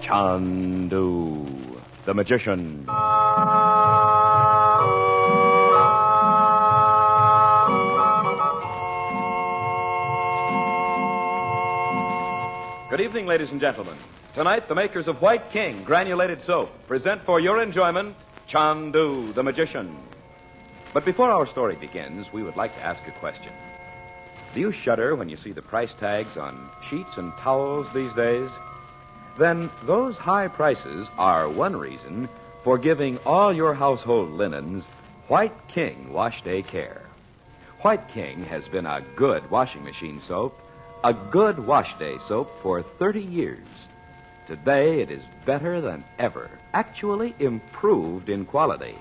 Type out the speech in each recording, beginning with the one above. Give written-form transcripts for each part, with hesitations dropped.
Chandu the Magician. Good evening, ladies and gentlemen. Tonight, the makers of White King Granulated Soap present for your enjoyment Chandu the Magician. But before our story begins, we would like to ask a question. Do you shudder when you see the price tags on sheets and towels these days? Then those high prices are one reason for giving all your household linens White King Wash Day Care. White King has been a good washing machine soap, a good wash day soap for 30 years. Today it is better than ever, actually improved in quality.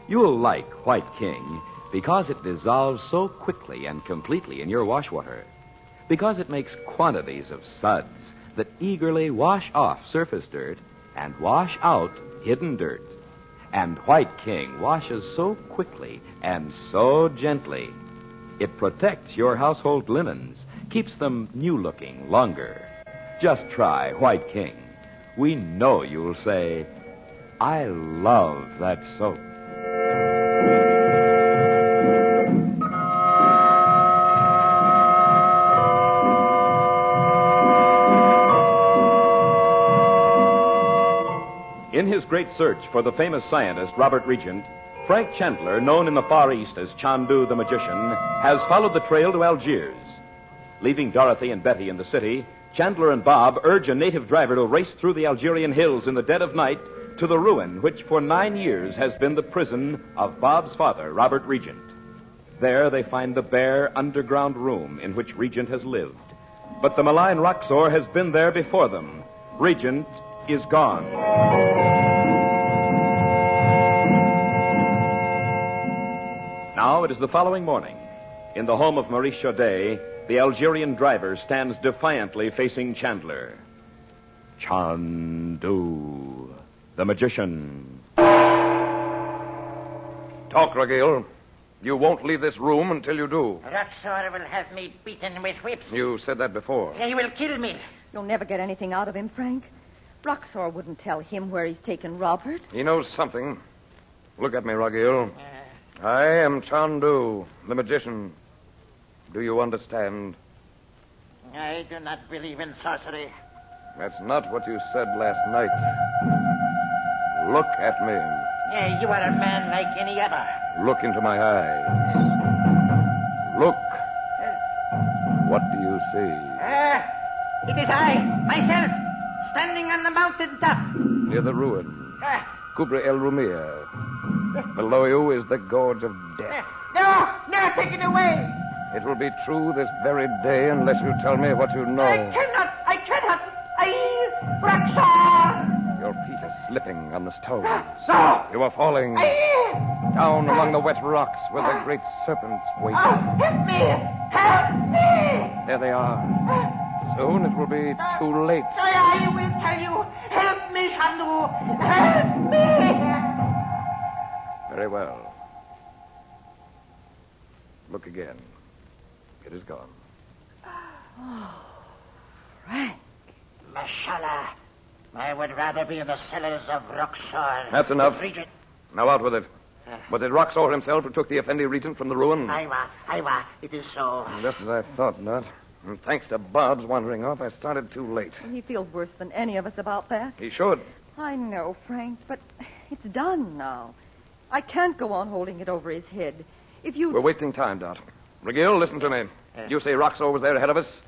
You'll like White King because it dissolves so quickly and completely in your wash water, because it makes quantities of suds that eagerly wash off surface dirt and wash out hidden dirt. And White King washes so quickly and so gently. It protects your household linens, keeps them new-looking longer. Just try White King. We know you'll say, I love that soap. In his great search for the famous scientist Robert Regent, Frank Chandler, known in the Far East as Chandu the Magician, has followed the trail to Algiers. Leaving Dorothy and Betty in the city, Chandler and Bob urge a native driver to race through the Algerian hills in the dead of night to the ruin which for 9 years has been the prison of Bob's father, Robert Regent. There they find the bare underground room in which Regent has lived. But the malign Roxor has been there before them. Regent is gone. Now it is the following morning. In the home of Maurice Chaudet, the Algerian driver stands defiantly facing Chandler. Chandu the Magician. Talk, Ragil. You won't leave this room until you do. Roxor will have me beaten with whips. You said that before. He will kill me. You'll never get anything out of him, Frank. Roxor wouldn't tell him where he's taken Robert. He knows something. Look at me, Ragil. I am Chandu, the magician. Do you understand? I do not believe in sorcery. That's not what you said last night. Look at me. You are a man like any other. Look into my eyes. Look. What do you see? It is I, myself, standing on the mountain top. Near the ruin. Kubra El Rumia. Below you is the gorge of death. No, take it away. It will be true this very day unless you tell me what you know. I cannot. Roxor! Your feet are slipping on the stones. No! You are falling down among the wet rocks where the great serpents wait. Help me! Help me! There they are. Soon it will be too late. I will tell you. Help me, Chandu. Help me! Very well. Look again. It is gone. Oh, Frank. Mashallah. I would rather be in the cellars of Roxor. That's enough. Regent. Now out with it. Was it Roxor himself who took the Effendi Regent from the ruin? Aywa, it is so. Just as I thought, not. And thanks to Bob's wandering off, I started too late. He feels worse than any of us about that. He should. I know, Frank, but it's done now. I can't go on holding it over his head. We're wasting time, Dot. Ragil, listen to me. You say Roxor was there ahead of us,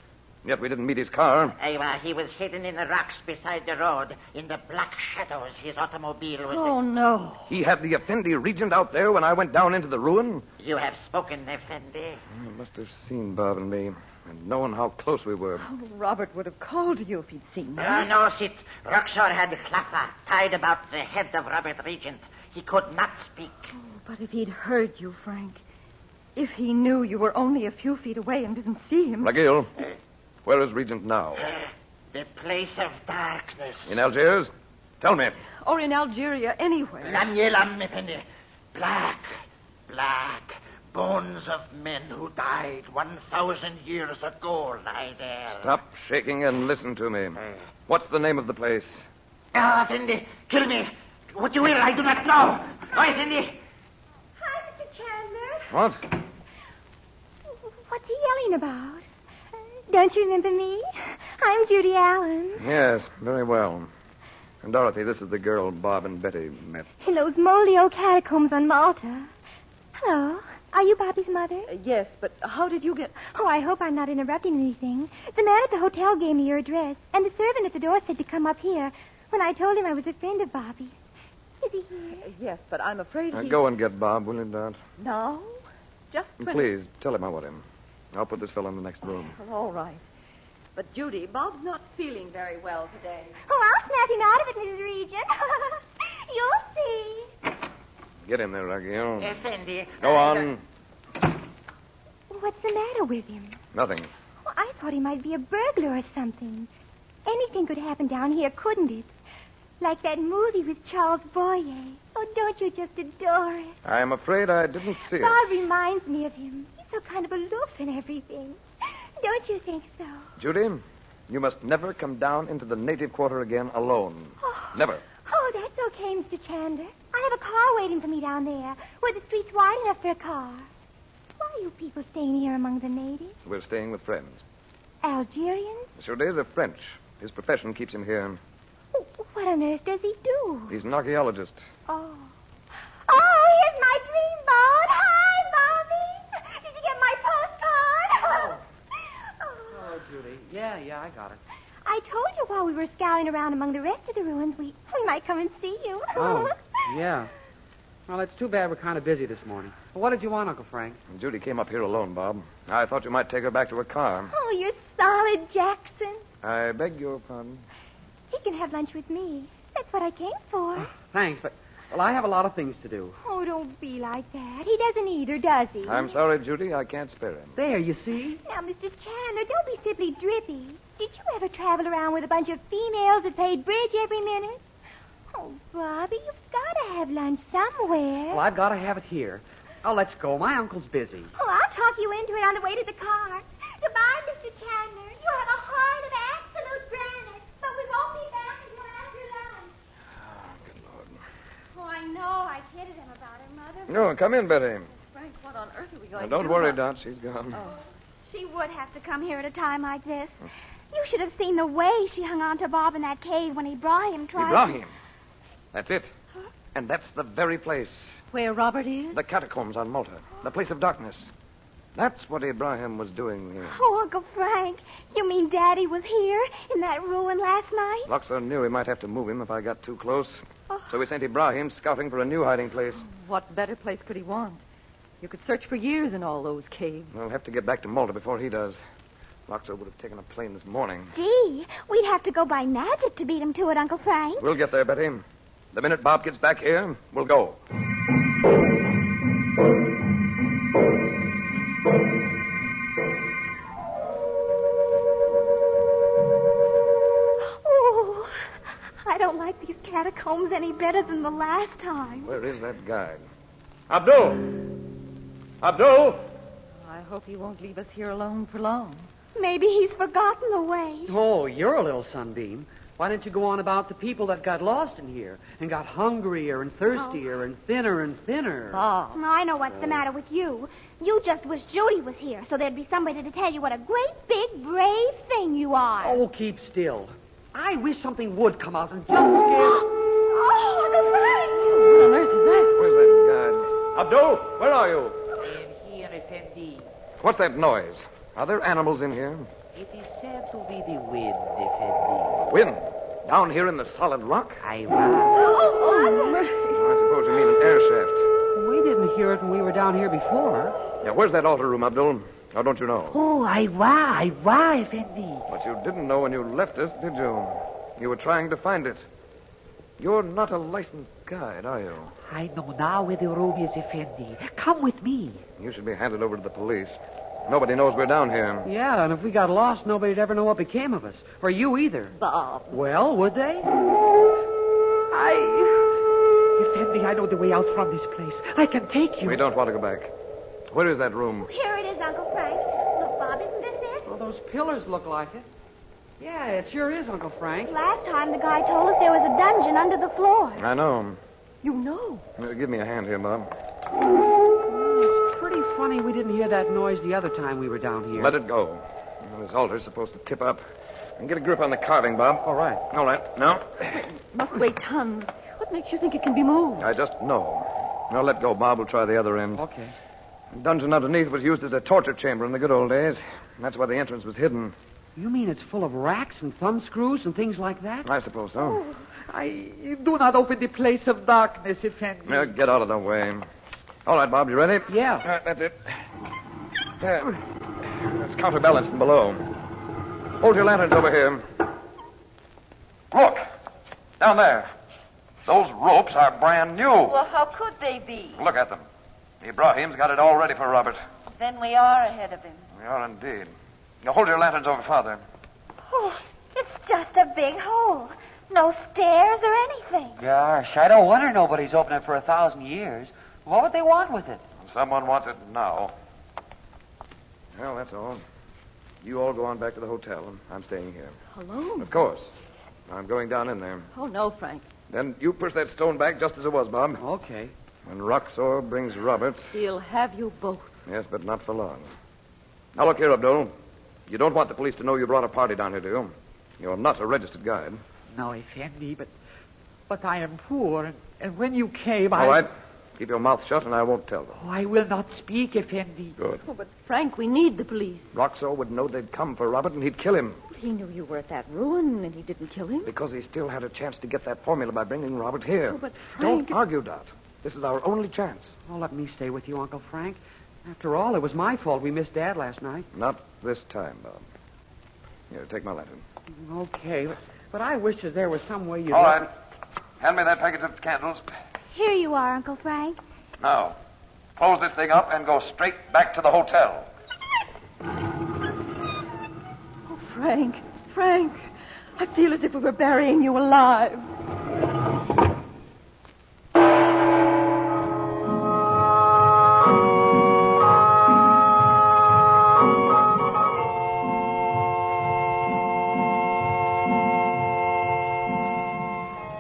yet we didn't meet his car. Aywa, he was hidden in the rocks beside the road. In the black shadows, his automobile was... Oh, no. He had the Effendi Regent out there when I went down into the ruin? You have spoken, Effendi. You must have seen Bob and me, and known how close we were. Oh, Robert would have called you if he'd seen me. No, Sit. Roxor had Clapper tied about the head of Robert Regent. He could not speak. Oh, but if he'd heard you, Frank, if he knew you were only a few feet away and didn't see him... Ragil, where is Regent now? The place of darkness. In Algiers? Tell me. Or in Algeria, anywhere. Lam, Effendi. Black, Bones of men who died 1,000 years ago lie there. Stop shaking and listen to me. What's the name of the place? Effendi, kill me. What you will, I do not know. Oh, Effendi. Hi, Mr. Chandler. What? What's he yelling about? Don't you remember me? I'm Judy Allen. Yes, very well. And Dorothy, this is the girl Bob and Betty met. In those moldy old catacombs on Malta. Hello. Are you Bobby's mother? Yes, but how did you get... Oh, I hope I'm not interrupting anything. The man at the hotel gave me your address, and the servant at the door said to come up here when I told him I was a friend of Bobby's. Is he here? Yes, but I'm afraid he... Go and get Bob, will you, Dot? No? Just when... Please, tell him I want him. I'll put this fellow in the next room. Well, all right. But, Judy, Bob's not feeling very well today. Oh, I'll snap him out of it, Mrs. Regent. You'll see. Get him there, Roxor. Effendi. Go on. What's the matter with him? Nothing. Well, I thought he might be a burglar or something. Anything could happen down here, couldn't it? Like that movie with Charles Boyer. Oh, don't you just adore it? I'm afraid I didn't see it. Bob reminds me of him. He's so kind of aloof and everything. Don't you think so? Judy, you must never come down into the native quarter again alone. Oh. Never. Oh, that's okay, Mr. Chandler. I have a car waiting for me down there, where the street's wide enough for a car. Why are you people staying here among the natives? We're staying with friends. Algerians? Shoday's a French. His profession keeps him here. What on earth does he do? He's an archaeologist. Oh. Oh, here's my dreamboat. Hi, Bobby. Did you get my postcard? Oh, Judy. Yeah, I got it. I told you while we were scouring around among the rest of the ruins, we might come and see you. Oh, yeah. Well, it's too bad we're kind of busy this morning. Well, what did you want, Uncle Frank? Judy came up here alone, Bob. I thought you might take her back to her car. Oh, you're solid, Jackson. I beg your pardon. He can have lunch with me. That's what I came for. Thanks, but, well, I have a lot of things to do. Oh, don't be like that. He doesn't either, does he? I'm sorry, Judy. I can't spare him. There, you see? Now, Mr. Chandler, don't be simply drippy. Did you ever travel around with a bunch of females that played bridge every minute? Oh, Bobby, you've got to have lunch somewhere. Well, I've got to have it here. Oh, let's go. My uncle's busy. Oh, I'll talk you into it on the way to the car. Goodbye, Mr. Chandler. You have a heart of absolute granite, but we won't be back until after lunch. Oh, good Lord. Oh, I know. I kidded him about her mother. No, come in, Betty. Frank, what on earth are we going Now, to don't do? worry, Dot. She's gone. Oh. She would have to come here at a time like this. You should have seen the way she hung on to Bob in that cave when Ibrahim tried... Ibrahim. That's it. And that's the very place. Where Robert is? The catacombs on Malta. The place of darkness. That's what Ibrahim was doing here. Oh, Uncle Frank, you mean Daddy was here in that ruin last night? Roxor knew he might have to move him if I got too close. Oh. So he sent Ibrahim scouting for a new hiding place. What better place could he want? You could search for years in all those caves. We'll have to get back to Malta before he does. Roxor would have taken a plane this morning. Gee, we'd have to go by magic to beat him to it, Uncle Frank. We'll get there, Betty. The minute Bob gets back here, we'll go. Oh, I don't like these catacombs any better than the last time. Where is that guide? Abdul! Abdul! I hope he won't leave us here alone for long. Maybe he's forgotten the way. Oh, you're a little sunbeam. Why don't you go on about the people that got lost in here and got hungrier and thirstier and thinner and thinner? Bob. I know what's the matter with you. You just wish Judy was here so there'd be somebody to tell you what a great, big, brave thing you are. Oh, keep still. I wish something would come out and just scare... Oh, Uncle Frank! What on earth is that? Where's that guide? Abdul, where are you? I am here, Effendi. What's that noise? Are there animals in here? It is said to be the wind, Effendi. Wind? Down here in the solid rock? I was. Oh, mercy. I suppose you mean an air shaft. We didn't hear it when we were down here before. Yeah, where's that altar room, Abdul? Or don't you know? Oh, I was, Effendi. But you didn't know when you left us, did you? You were trying to find it. You're not a licensed guide, are you? I know now where the room is, Effendi. Come with me. You should be handed over to the police. Nobody knows we're down here. Yeah, and if we got lost, nobody'd ever know what became of us. Or you either. Bob. Well, would they? Effendi, I know the way out from this place. I can take you. We don't want to go back. Where is that room? Here it is, Uncle Frank. Look, Bob, isn't this it? Well, those pillars look like it. Yeah, it sure is, Uncle Frank. Last time the guy told us there was a dungeon under the floor. I know. You know. Give me a hand here, Bob. It's pretty funny we didn't hear that noise the other time we were down here. Let it go. This altar's supposed to tip up. And get a grip on the carving, Bob. All right. All right. Now, Must weigh tons. What makes you think it can be moved? I just know. Now, let go, Bob. We'll try the other end. Okay. The dungeon underneath was used as a torture chamber in the good old days. That's why the entrance was hidden. You mean it's full of racks and thumb screws and things like that? I suppose so. I do not open the place of darkness, Effendi. Now, get out of the way. All right, Bob, you ready? Yeah. All right, that's it. There. Let's counterbalance from below. Hold your lanterns over here. Look. Down there. Those ropes are brand new. Well, how could they be? Look at them. Ibrahim's got it all ready for Robert. Then we are ahead of him. We are indeed. Now, hold your lanterns over farther. Oh, it's just a big hole. No stairs or anything. Gosh, I don't wonder nobody's opened it for 1,000 years. What would they want with it? Someone wants it now. Well, that's all. You all go on back to the hotel, and I'm staying here. Alone? Of course. I'm going down in there. Oh, no, Frank. Then you push that stone back just as it was, Bob. Okay. When Roxor brings Robert. He'll have you both. Yes, but not for long. Now, look here, Abdul. You don't want the police to know you brought a party down here, do you? You're not a registered guide. No, Effendi, but I am poor, and when you came, All right. Keep your mouth shut, and I won't tell them. Oh, I will not speak, Effendi. Good. Oh, but, Frank, we need the police. Roxor would know they'd come for Robert, and he'd kill him. He knew you were at that ruin, and he didn't kill him. Because he still had a chance to get that formula by bringing Robert here. Oh, but Frank... Don't argue, Dot. This is our only chance. Oh, let me stay with you, Uncle Frank. After all, it was my fault we missed Dad last night. Not this time, Bob. Here, take my lantern. Okay, but I wish that there was some way you... All right. Hand me that package of candles. Here you are, Uncle Frank. Now, close this thing up and go straight back to the hotel. Oh, Frank, I feel as if we were burying you alive.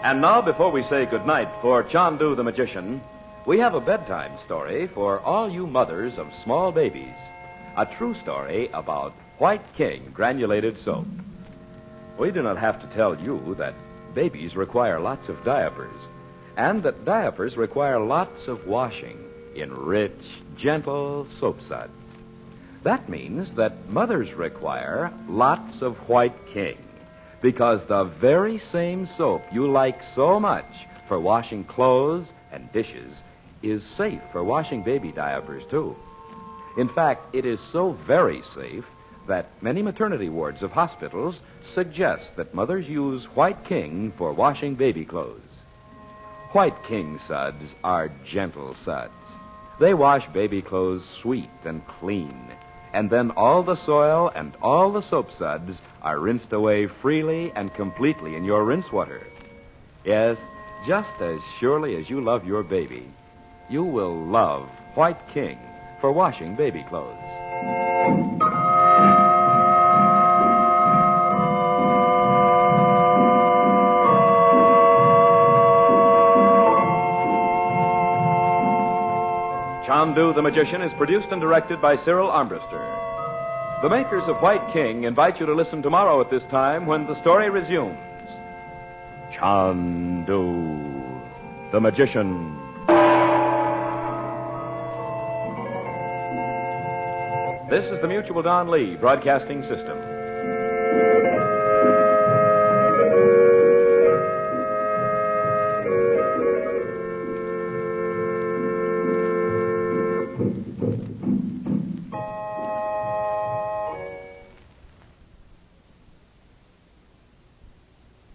And now, before we say goodnight for Chandu the Magician, we have a bedtime story for all you mothers of small babies. A true story about White King granulated soap. We do not have to tell you that babies require lots of diapers, and that diapers require lots of washing in rich, gentle soap suds. That means that mothers require lots of White King, because the very same soap you like so much for washing clothes and dishes is safe for washing baby diapers, too. In fact, it is so very safe that many maternity wards of hospitals suggest that mothers use White King for washing baby clothes. White King suds are gentle suds. They wash baby clothes sweet and clean, and then all the soil and all the soap suds are rinsed away freely and completely in your rinse water. Yes, just as surely as you love your baby, you will love White King for washing baby clothes. Chandu the Magician is produced and directed by Cyril Armbruster. The makers of White King invite you to listen tomorrow at this time when the story resumes. Chandu the Magician. This is the Mutual Don Lee Broadcasting System.